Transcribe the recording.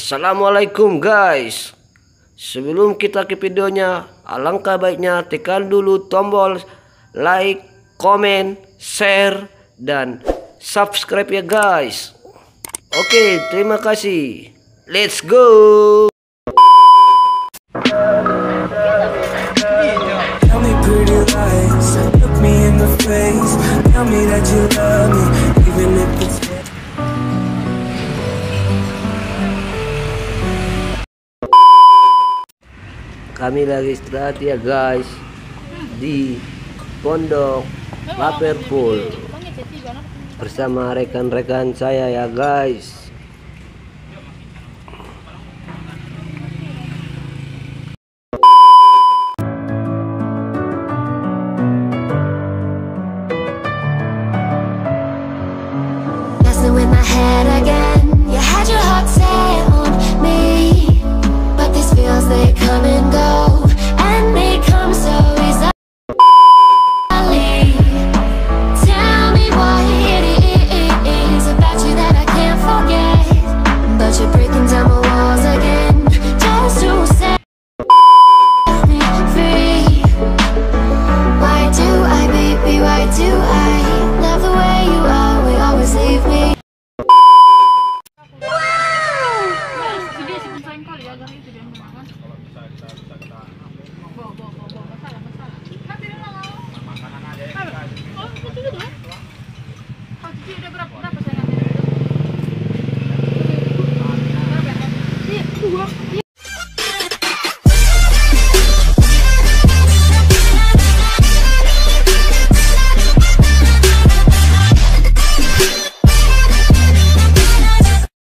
Assalamualaikum guys. Sebelum kita ke videonya, alangkah baiknya tekan dulu tombol like, komen, share, dan subscribe ya guys. Oke, terima kasih. Let's go. Tell me pretty lies, look me in the face. Tell me that you love me, even if it's Kami lagi istirahat ya guys di Pondok Liverpool bersama rekan-rekan saya ya guys. In my head again, you had your heart set on me, but these feels they come and go, and they come so easily. Tell me what it is about you that I can't forget, but you're breaking down my walls again, just to set me free. Why do I, baby, why do I love the way you are, we always leave me. Udah berapa sayangannya? Iya, 2.